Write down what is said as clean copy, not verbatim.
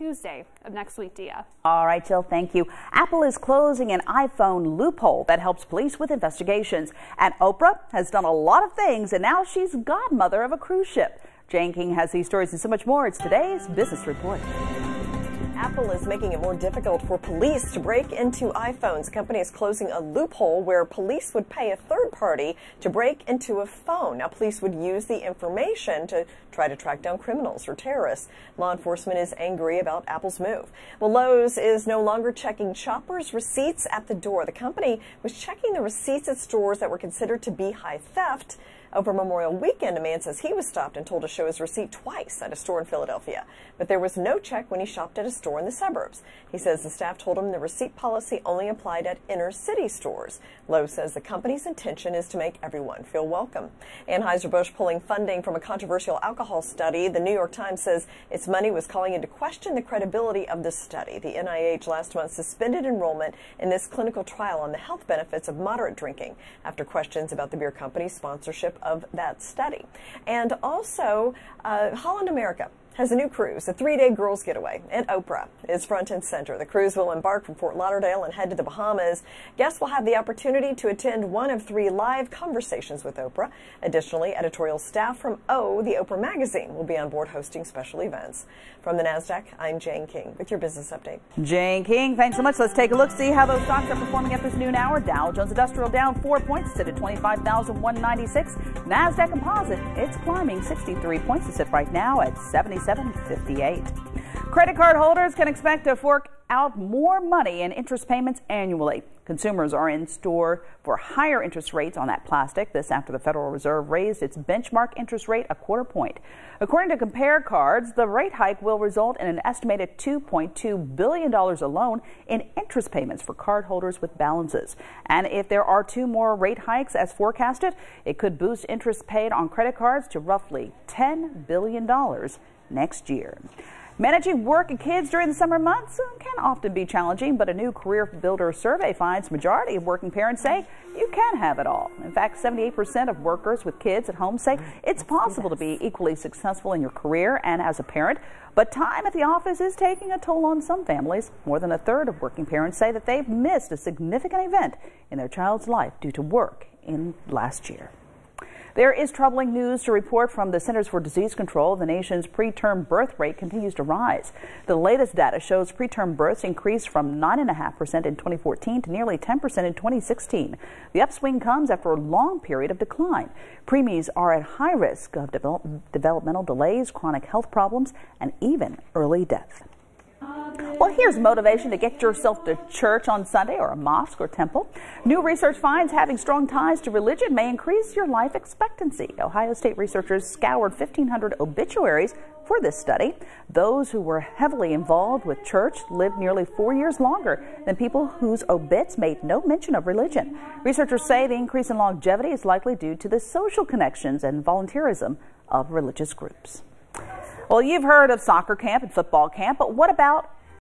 Tuesday of next week, Dia. All right, Jill, thank you. Apple is closing an iPhone loophole that helps police with investigations. And Oprah has done a lot of things, and now she's godmother of a cruise ship. Jane King has these stories and so much more. It's today's Business Report. Apple is making it more difficult for police to break into iPhones. The company is closing a loophole where police would pay a third party to break into a phone. Now, police would use the information to try to track down criminals or terrorists. Law enforcement is angry about Apple's move. Well, Lowe's is no longer checking shoppers' receipts at the door. The company was checking the receipts at stores that were considered to be high theft. Over Memorial Weekend, a man says he was stopped and told to show his receipt twice at a store in Philadelphia. But there was no check when he shopped at a store in the suburbs. He says the staff told him the receipt policy only applied at inner city stores. Lowe's says the company's intention is to make everyone feel welcome. Anheuser-Busch pulling funding from a controversial alcohol study. The New York Times says its money was calling into question the credibility of the study. The NIH last month suspended enrollment in this clinical trial on the health benefits of moderate drinking after questions about the beer company's sponsorship of that study. And also, Holland America has a new cruise, a 3-day girls getaway, and Oprah is front and center. The cruise will embark from Fort Lauderdale and head to the Bahamas. Guests will have the opportunity to attend one of 3 live conversations with Oprah. Additionally, editorial staff from The Oprah Magazine will be on board hosting special events. From the NASDAQ, I'm Jane King with your business update. Jane King, thanks so much. Let's take a look, see how those stocks are performing at this noon hour. Dow Jones Industrial down 4 points, sit at 25,196. NASDAQ Composite, it's climbing 63 points to sit right now at 77.58. Credit card holders can expect to fork out more money in interest payments annually. Consumers are in store for higher interest rates on that plastic. This after the Federal Reserve raised its benchmark interest rate a quarter point. According to Compare Cards, the rate hike will result in an estimated $2.2 billion alone in interest payments for cardholders with balances. And if there are 2 more rate hikes as forecasted, it could boost interest paid on credit cards to roughly $10 billion next year. Managing work and kids during the summer months can often be challenging, but a new Career Builder survey finds majority of working parents say you can have it all. In fact, 78% of workers with kids at home say it's possible to be equally successful in your career and as a parent, but time at the office is taking a toll on some families. More than a third of working parents say that they've missed a significant event in their child's life due to work in last year. There is troubling news to report from the Centers for Disease Control. The nation's preterm birth rate continues to rise. The latest data shows preterm births increased from 9.5% in 2014 to nearly 10% in 2016. The upswing comes after a long period of decline. Preemies are at high risk of developmental delays, chronic health problems, and even early death. Well, here's motivation to get yourself to church on Sunday, or a mosque or temple. New research finds having strong ties to religion may increase your life expectancy. Ohio State researchers scoured 1,500 obituaries for this study. Those who were heavily involved with church lived nearly 4 years longer than people whose obits made no mention of religion. Researchers say the increase in longevity is likely due to the social connections and volunteerism of religious groups. Well, you've heard of soccer camp and football camp, but what about